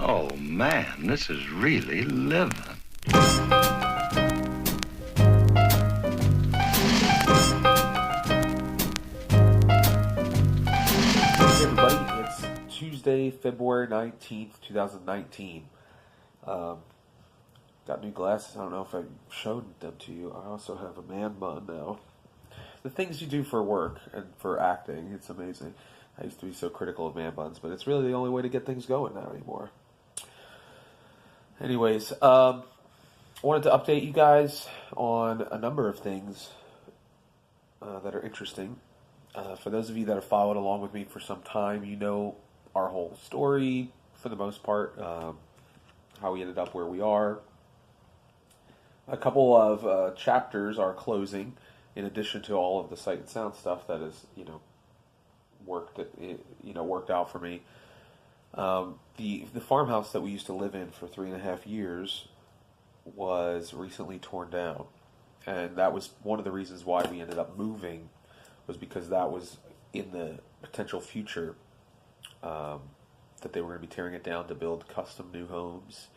Oh, man, this is really living. Hey everybody, it's Tuesday, February 19th, 2019. Got new glasses. I don't know if I showed them to you. I also have a man bun now. The things you do for work and for acting, it's amazing. I used to be so critical of man buns, but it's really the only way to get things going now anymore. Anyways, I wanted to update you guys on a number of things that are interesting. For those of you that have followed along with me for some time, you know our whole story for the most part, how we ended up where we are. A couple of chapters are closing, in addition to all of the sight and sound stuff that is, worked out for me. The farmhouse that we used to live in for 3.5 years was recently torn down, and that was one of the reasons why we ended up moving, was because that was in the potential future, that they were going to be tearing it down to build custom new homes,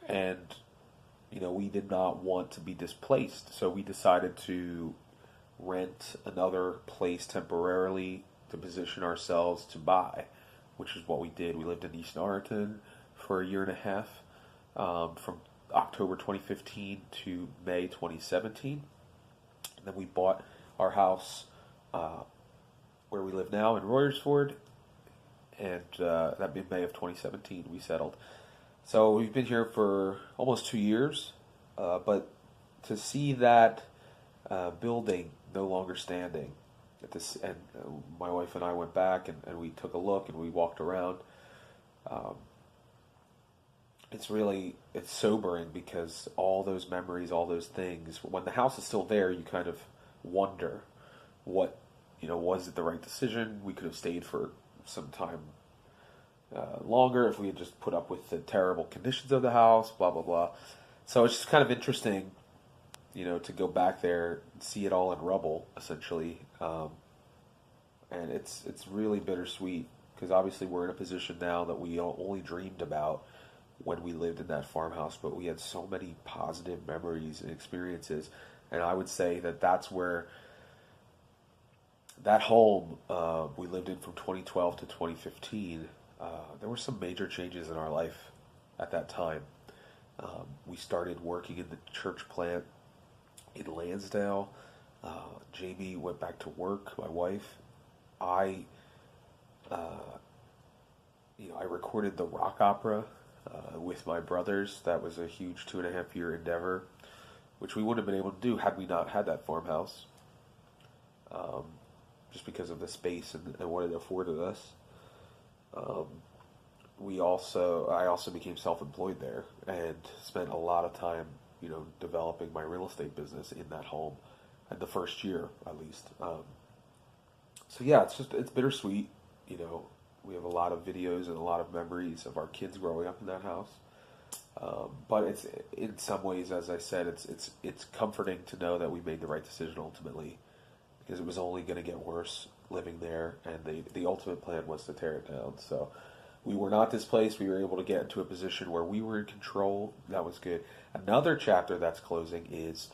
and we did not want to be displaced, so we decided to rent another place temporarily to position ourselves to buy, which is what we did. We lived in East Norriton for 1.5 years, from October 2015 to May 2017. And then we bought our house where we live now in Royersford, and that in May of 2017 we settled. So we've been here for almost 2 years, but to see that building no longer standing, and my wife and I went back and we took a look and we walked around. It's sobering, because all those memories, all those things, when the house is still there, you kind of wonder what, was it the right decision? We could have stayed for some time longer if we had just put up with the terrible conditions of the house, blah, blah, blah. So it's just kind of interesting, to go back there and see it all in rubble, essentially. And it's really bittersweet, because obviously we're in a position now that we only dreamed about when we lived in that farmhouse, but we had so many positive memories and experiences. And I would say that that's where that home we lived in from 2012 to 2015, there were some major changes in our life at that time. We started working in the church plant in Lansdale. Jamie went back to work, my wife. I recorded the rock opera with my brothers. That was a huge 2.5 year endeavor, which we wouldn't have been able to do had we not had that farmhouse, just because of the space and what it afforded us. I also became self-employed there and spent a lot of time, developing my real estate business in that home, at the first year at least. So yeah, it's bittersweet. We have a lot of videos and a lot of memories of our kids growing up in that house. But it's, in some ways, as I said, it's comforting to know that we made the right decision ultimately, because it was only going to get worse living there, and the ultimate plan was to tear it down. So we were not displaced. We were able to get into a position where we were in control. That was good. Another chapter that's closing is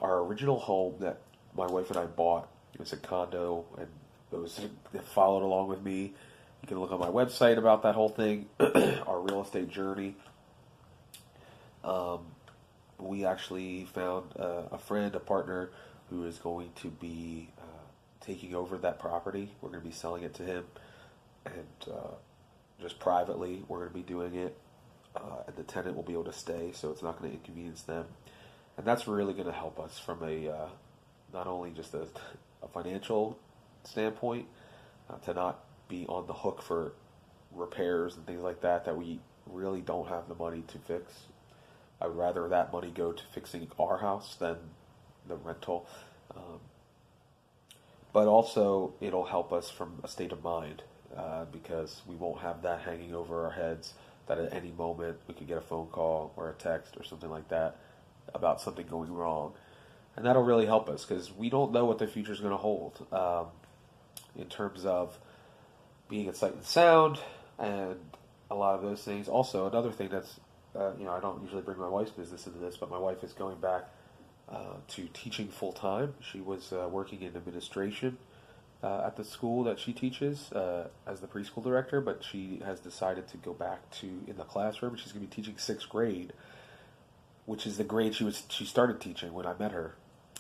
our original home that my wife and I bought. It was a condo, and those that followed along with me, you can look on my website about that whole thing, our real estate journey. We actually found a friend, a partner, who is going to be taking over that property. We're going to be selling it to him, and just privately, we're going to be doing it, and the tenant will be able to stay, so it's not going to inconvenience them. And that's really going to help us from not only just a financial standpoint, to not be on the hook for repairs and things like that we really don't have the money to fix. I would rather that money go to fixing our house than the rental. But also, it'll help us from a state of mind, because we won't have that hanging over our heads, that at any moment we could get a phone call or a text or something like that about something going wrong. And that'll really help us, because we don't know what the future is going to hold, in terms of being at Sight and Sound, and a lot of those things. Also, another thing that's, I don't usually bring my wife's business into this, but my wife is going back to teaching full time. She was working in administration at the school that she teaches as the preschool director, but she has decided to go back to in the classroom. She's going to be teaching sixth grade, which is the grade she started teaching when I met her,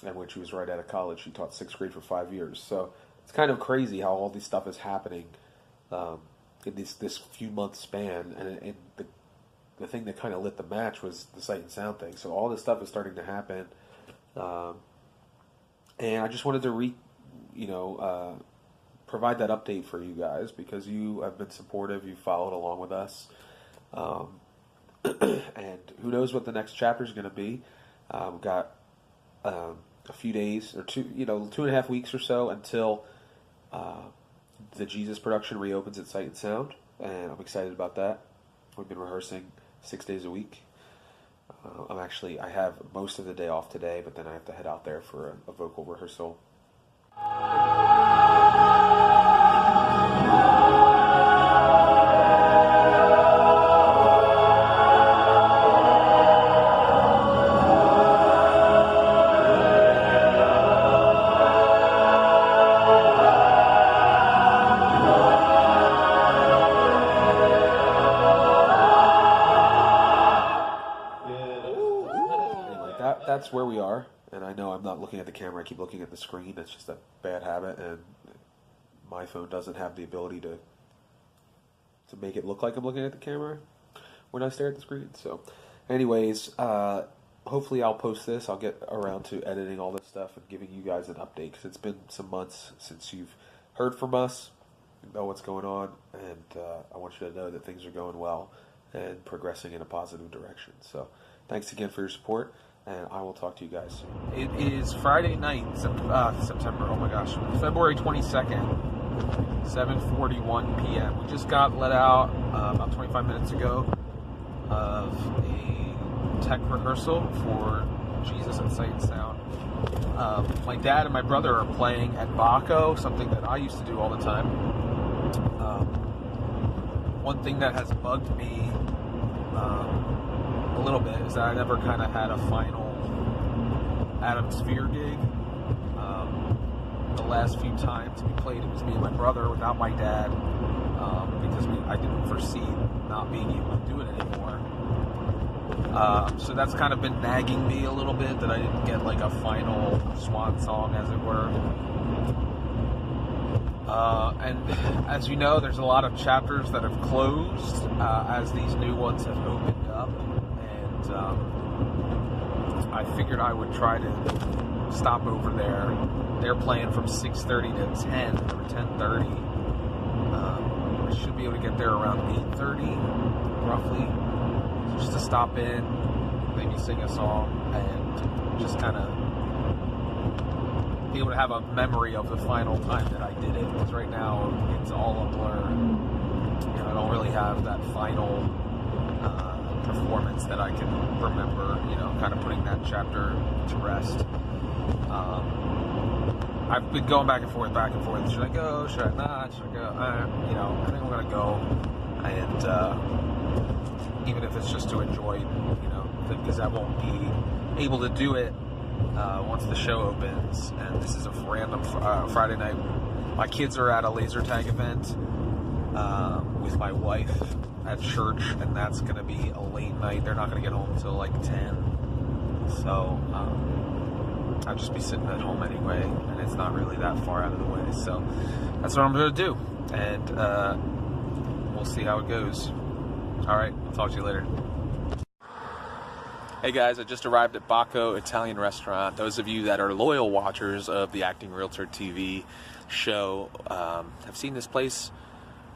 and when she was right out of college. She taught sixth grade for 5 years. So it's kind of crazy how all this stuff is happening in this few month span, and the thing that kind of lit the match was the Sight and Sound thing. So all this stuff is starting to happen, and I just wanted to provide that update for you guys, because you have been supportive. You followed along with us, and who knows what the next chapter is going to be. We've got a few days or 2.5 weeks or so until the Jesus production reopens at Sight and Sound, and I'm excited about that. We've been rehearsing 6 days a week. I have most of the day off today, but then I have to head out there for a vocal rehearsal. That's where we are, and I know I'm not looking at the camera. I keep looking at the screen. That's just a bad habit, and my phone doesn't have the ability to make it look like I'm looking at the camera when I stare at the screen. So anyways, hopefully I'll post this. I'll get around to editing all this stuff and giving you guys an update, because it's been some months since you've heard from us, know what's going on, and I want you to know that things are going well and progressing in a positive direction. So thanks again for your support, and I will talk to you guys soon. It is Friday night, February 22nd, 7:41 p.m. We just got let out about 25 minutes ago of a tech rehearsal for Jesus at Sight and Sound. My dad and my brother are playing at Baco, something that I used to do all the time. One thing that has bugged me a little bit is that I never kind of had a final Atmosphere gig. The last few times we played, it was me and my brother without my dad, because I didn't foresee not being able to do it anymore. So that's kind of been nagging me a little bit, that I didn't get like a final swan song, as it were. And as you know, there's a lot of chapters that have closed as these new ones have opened up, and I figured I would try to stop over there. They're playing from 6:30 to 10 or 10:30. I should be able to get there around 8:30, roughly, just to stop in, maybe sing a song, and just kind of be able to have a memory of the final time that I did it. Because right now it's all a blur. I don't really have that final performance that I can remember, kind of putting that chapter to rest. I've been going back and forth. Should I go? Should I not? Should I go? I think I'm going to go. And even if it's just to enjoy, because I won't be able to do it once the show opens. And this is a random Friday night. My kids are at a laser tag event with my wife at church, and that's going to be a late night. They're not going to get home until like 10. So I'll just be sitting at home anyway, and it's not really that far out of the way. So that's what I'm going to do, and we'll see how it goes. All right, I'll talk to you later. Hey guys, I just arrived at Baco Italian Restaurant. Those of you that are loyal watchers of the Acting Realtor TV show have seen this place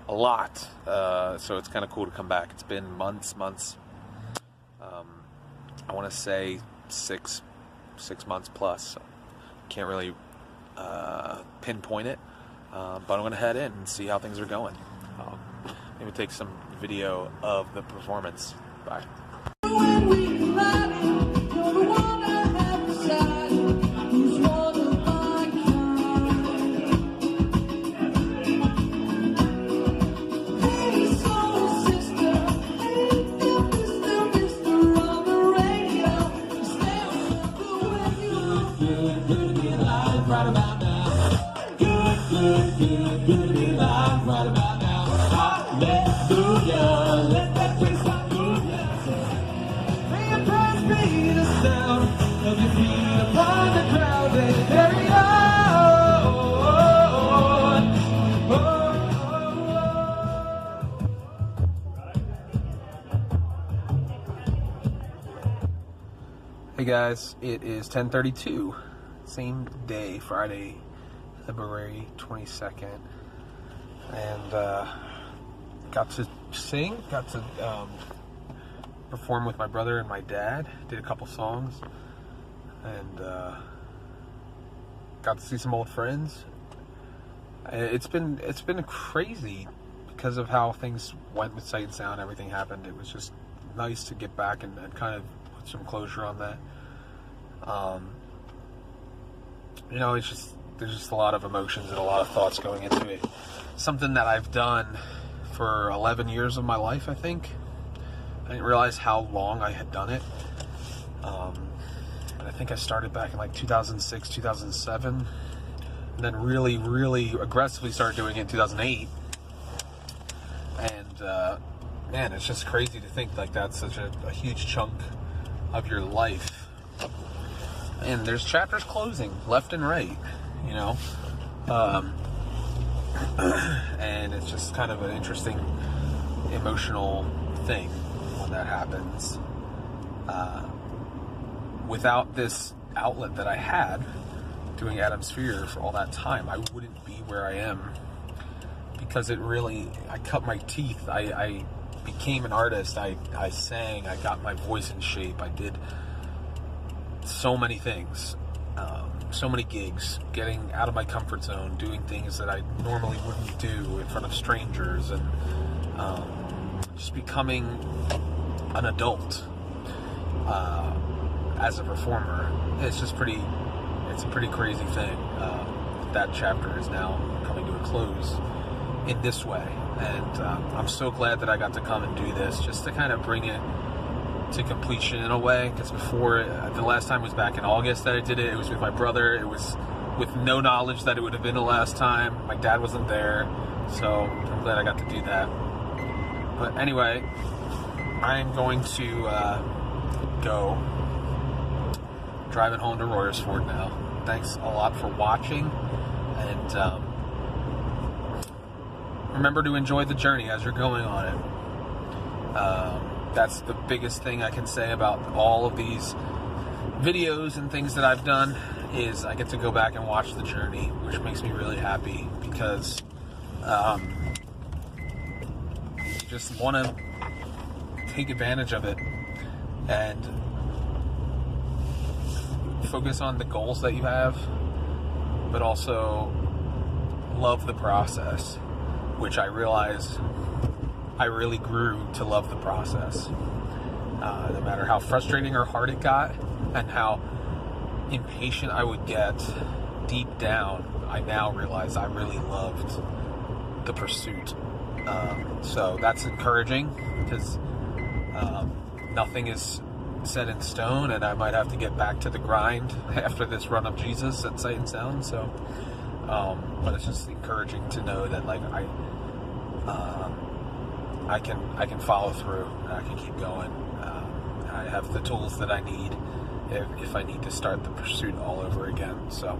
a lot, so it's kind of cool to come back. It's been months. I want to say six months plus. So can't really pinpoint it, but I'm going to head in and see how things are going. Maybe take some video of the performance. Bye. Hey, so Let's move ya, let that place start move ya. May your praise be the sound of your feet upon the crowded area. Hey guys, it is 10:32, same day, Friday, February 22nd, and got to sing, got to perform with my brother and my dad, did a couple songs, and got to see some old friends. It's been crazy because of how things went with Sight and Sound. Everything happened. It was just nice to get back and kind of put some closure on that. It's just, there's just a lot of emotions and a lot of thoughts going into it. Something that I've done for 11 years of my life, I think. I didn't realize how long I had done it. I think I started back in like 2006, 2007, and then really, really aggressively started doing it in 2008. And man, it's just crazy to think like that's such a huge chunk of your life. And there's chapters closing left and right, and it's just kind of an interesting emotional thing when that happens. Without this outlet that I had doing Adam Sphere for all that time, I wouldn't be where I am, because I cut my teeth. I became an artist. I sang. I got my voice in shape. I did so many things, so many gigs, getting out of my comfort zone, doing things that I normally wouldn't do in front of strangers, and just becoming an adult as a performer. It's a pretty crazy thing. That chapter is now coming to a close in this way, and I'm so glad that I got to come and do this, just to kind of bring it to completion in a way, because before, the last time was back in August that I did it. It was with my brother. It was with no knowledge that it would have been the last time. My dad wasn't there, so I'm glad I got to do that. But anyway, I'm going to go driving home to Royersford now. Thanks a lot for watching, and remember to enjoy the journey as you're going on it. That's the biggest thing I can say about all of these videos and things that I've done, is I get to go back and watch the journey, which makes me really happy, because you just want to take advantage of it and focus on the goals that you have, but also love the process, which I realized I really grew to love the process. No matter how frustrating or hard it got, and how impatient I would get deep down, I now realize I really loved the pursuit. So that's encouraging, because nothing is set in stone, and I might have to get back to the grind after this run of Jesus at Sight and Sound. So, but it's just encouraging to know that I can follow through, and I can keep going. I have the tools that I need if I need to start the pursuit all over again. So,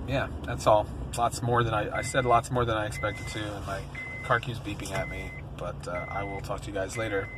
yeah, that's all. Lots more than I said lots more than I expected to, and my car keeps beeping at me. But I will talk to you guys later.